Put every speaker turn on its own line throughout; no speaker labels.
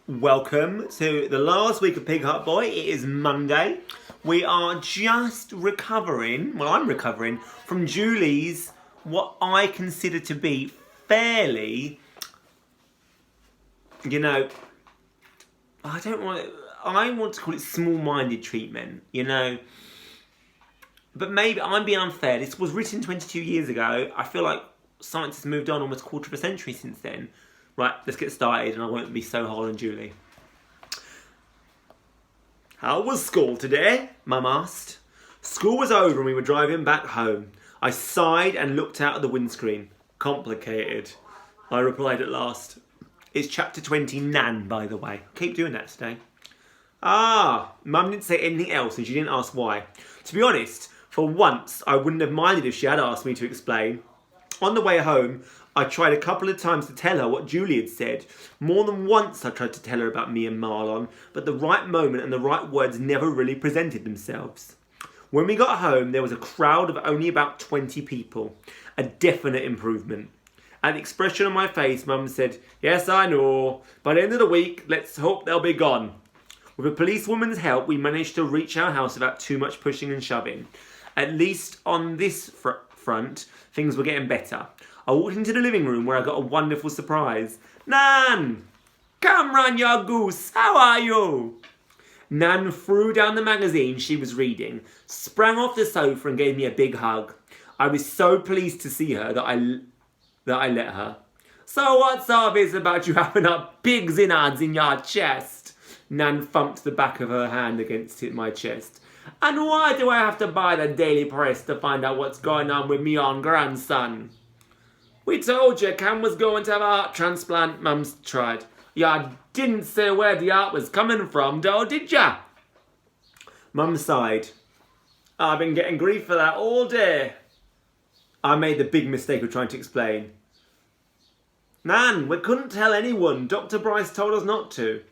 Welcome to the last week of Pig Heart Boy. It is Monday. We are just recovering, I'm recovering from Julie's, what I consider to be fairly, I want to call it small-minded treatment, But maybe I'm being unfair. This was written 22 years ago. I feel like science has moved on almost a quarter of a century since then. Right, let's get started and I won't be so hard on Julie. How was school today? Mum asked. School was over and we were driving back home. I sighed and looked out of the windscreen. Complicated, I replied at last. It's chapter 20 Nan, by the way. Keep doing that today. Mum didn't say anything else and she didn't ask why. To be honest, for once I wouldn't have minded if she had asked me to explain. On the way home, I tried a couple of times to tell her what Julie had said. More than once I tried to tell her about me and Marlon, but the right moment and the right words never really presented themselves. When we got home, there was a crowd of only about 20 people. A definite improvement. At the expression on my face, Mum said, "Yes, I know. By the end of the week, let's hope they'll be gone." With a policewoman's help, we managed to reach our house without too much pushing and shoving. At least on this front, things were getting better. I walked into the living room where I got a wonderful surprise. Nan! Cameron, your goose, how are you? Nan threw down the magazine she was reading, sprang off the sofa and gave me a big hug. I was so pleased to see her that I let her. So what's all this about you having up pig's innards in your chest? Nan thumped the back of her hand against my chest. And why do I have to buy the Daily Press to find out what's going on with me own grandson? We told you Cam was going to have a heart transplant, Mum's tried. Ya didn't say where the heart was coming from, though, did ya? Mum sighed. I've been getting grief for that all day. I made the big mistake of trying to explain. Nan, we couldn't tell anyone. Dr. Bryce told us not to.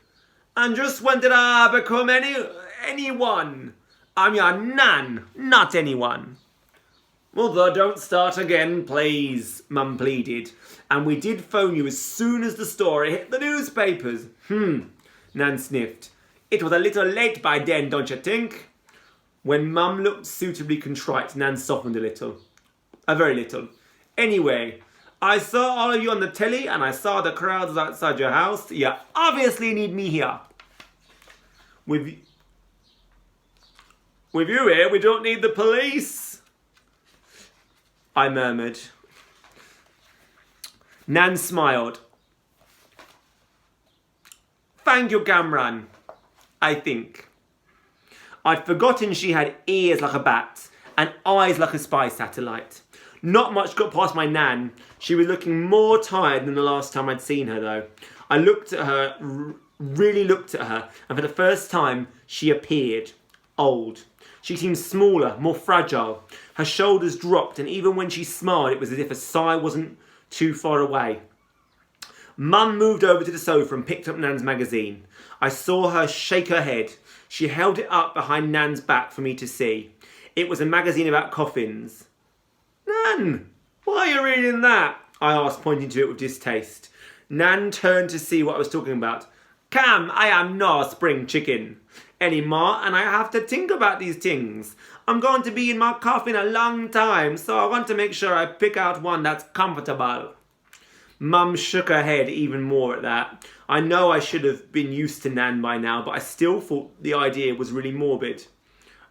And just when did I become anyone? I'm your Nan, not anyone. Mother, don't start again, please, Mum pleaded. And we did phone you as soon as the story hit the newspapers. Nan sniffed. It was a little late by then, don't you think? When Mum looked suitably contrite, Nan softened a little. A very little. Anyway, I saw all of you on the telly and I saw the crowds outside your house. You obviously need me here. With you here, we don't need the police, I murmured. Nan smiled. Thank you, Cameron, I think. I'd forgotten she had ears like a bat and eyes like a spy satellite. Not much got past my Nan. She was looking more tired than the last time I'd seen her, though. I looked at her, really looked at her, and for the first time, she appeared old. She seemed smaller, more fragile. Her shoulders dropped, and even when she smiled, it was as if a sigh wasn't too far away. Mum moved over to the sofa and picked up Nan's magazine. I saw her shake her head. She held it up behind Nan's back for me to see. It was a magazine about coffins. Nan, why are you reading that? I asked, pointing to it with distaste. Nan turned to see what I was talking about. Cam, I am no spring chicken anymore, and I have to think about these things. I'm going to be in my coffin a long time, so I want to make sure I pick out one that's comfortable. Mum shook her head even more at that. I know I should have been used to Nan by now, but I still thought the idea was really morbid.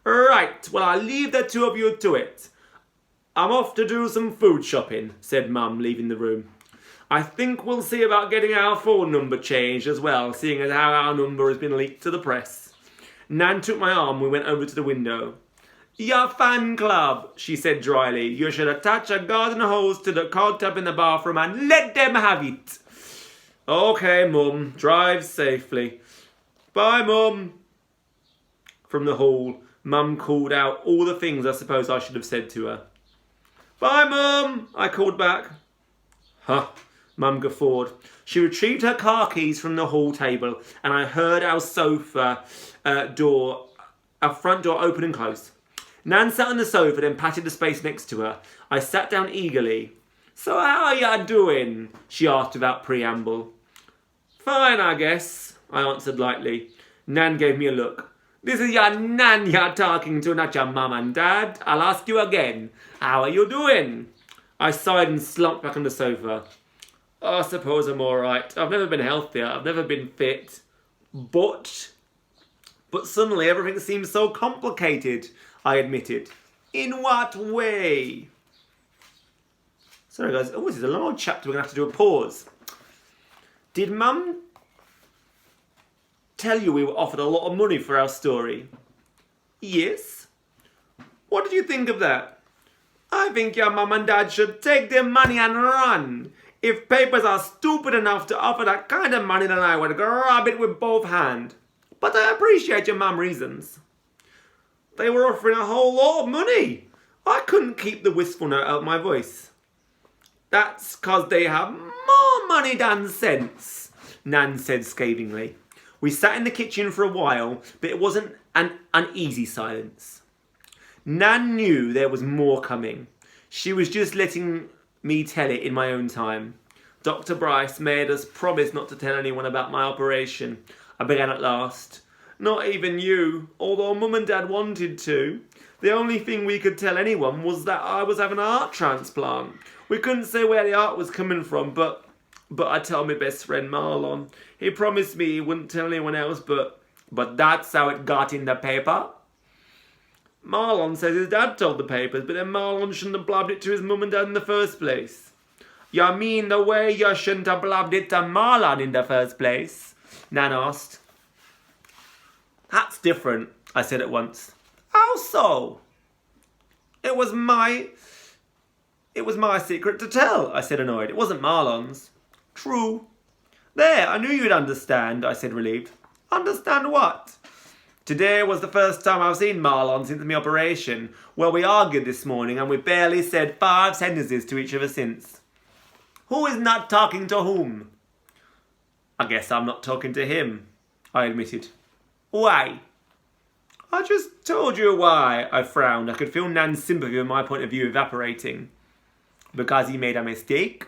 Right, well, I'll leave the two of you to it. I'm off to do some food shopping, said Mum, leaving the room. I think we'll see about getting our phone number changed as well, seeing as how our number has been leaked to the press. Nan took my arm and we went over to the window. Your fan club, she said dryly. You should attach a garden hose to the cold tub in the bathroom and let them have it. Okay, Mum, drive safely. Bye, Mum. From the hall, Mum called out all the things I suppose I should have said to her. Bye, Mum, I called back. Huh, Mum guffawed. She retrieved her car keys from the hall table and I heard our sofa our front door open and close. Nan sat on the sofa, then patted the space next to her. I sat down eagerly. So how are ya doing? She asked without preamble. Fine, I guess. I answered lightly. Nan gave me a look. This is your Nan you're talking to, not your mum and dad. I'll ask you again. How are you doing? I sighed and slumped back on the sofa. I suppose I'm alright. I've never been healthier. I've never been fit. But suddenly everything seems so complicated, I admitted. In what way? Sorry guys, this is a long chapter, we're going to have to do a pause. Did Mum tell you we were offered a lot of money for our story? Yes. What did you think of that? I think your Mum and Dad should take their money and run. If papers are stupid enough to offer that kind of money, then I would grab it with both hands. But I appreciate your Mum reasons. They were offering a whole lot of money. I couldn't keep the wistful note out of my voice. That's 'cause they have more money than sense, Nan said scathingly. We sat in the kitchen for a while, but it wasn't an uneasy silence. Nan knew there was more coming. She was just letting me tell it in my own time. Dr. Bryce made us promise not to tell anyone about my operation. I began at last. Not even you, although Mum and Dad wanted to. The only thing we could tell anyone was that I was having a heart transplant. We couldn't say where the heart was coming from, but I told my best friend Marlon. He promised me he wouldn't tell anyone else, but that's how it got in the paper. Marlon says his dad told the papers, but then Marlon shouldn't have blabbed it to his mum and dad in the first place. You mean the way you shouldn't have blabbed it to Marlon in the first place? Nan asked. That's different, I said at once. How so? It was my secret to tell, I said annoyed. It wasn't Marlon's. True. There, I knew you'd understand, I said relieved. Understand what? Today was the first time I've seen Marlon since my operation. Well, we argued this morning and we barely said 5 sentences to each other since. Who is not talking to whom? I guess I'm not talking to him, I admitted. Why? I just told you why, I frowned. I could feel Nan's sympathy with my point of view evaporating. Because he made a mistake?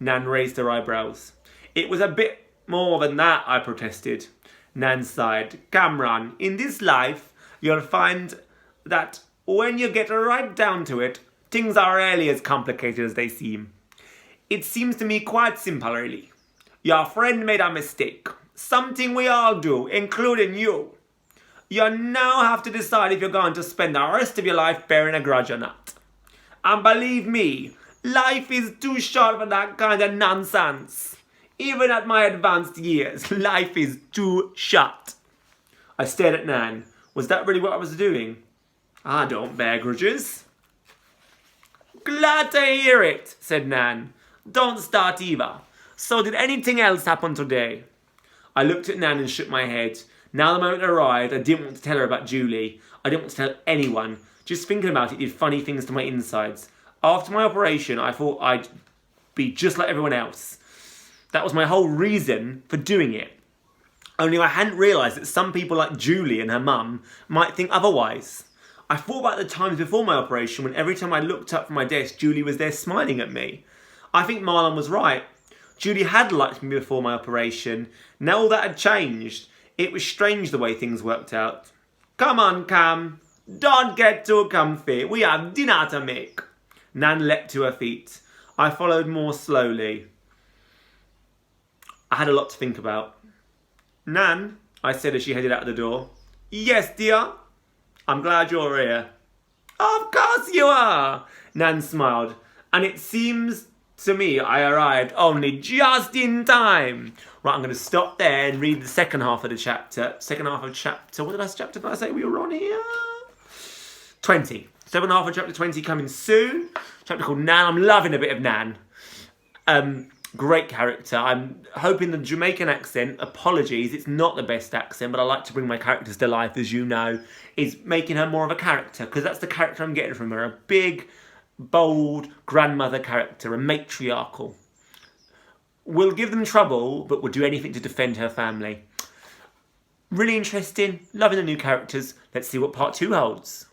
Nan raised her eyebrows. It was a bit more than that, I protested. Nan sighed. Cameron, in this life, you'll find that when you get right down to it, things are rarely as complicated as they seem. It seems to me quite simple, really. Your friend made a mistake. Something we all do, including you. You now have to decide if you're going to spend the rest of your life bearing a grudge or not. And believe me, life is too short for that kind of nonsense. Even at my advanced years, life is too short. I stared at Nan. Was that really what I was doing? I don't bear grudges. Glad to hear it, said Nan. Don't start either. So did anything else happen today? I looked at Nan and shook my head. Now the moment arrived, I didn't want to tell her about Julie. I didn't want to tell anyone. Just thinking about it did funny things to my insides. After my operation, I thought I'd be just like everyone else. That was my whole reason for doing it. Only I hadn't realised that some people like Julie and her mum might think otherwise. I thought about the times before my operation when every time I looked up from my desk, Julie was there smiling at me. I think Marlon was right. Julie had liked me before my operation. Now all that had changed. It was strange the way things worked out. Come on, Cam. Don't get too comfy. We have dinner to make. Nan leapt to her feet. I followed more slowly. I had a lot to think about. Nan, I said as she headed out the door. Yes, dear. I'm glad you're here. Of course you are. Nan smiled. And it seems to me I arrived only just in time. Right, I'm going to stop there and read the second half of the chapter. What chapter did I say we were on here? 20. Second half of chapter 20 coming soon. Chapter called Nan. I'm loving a bit of Nan. Great character. I'm hoping the Jamaican accent, apologies, it's not the best accent, but I like to bring my characters to life, as you know, is making her more of a character, because that's the character I'm getting from her. A big, bold grandmother character, a matriarchal. We'll give them trouble, but we'll do anything to defend her family. Really interesting, loving the new characters. Let's see what part 2 holds.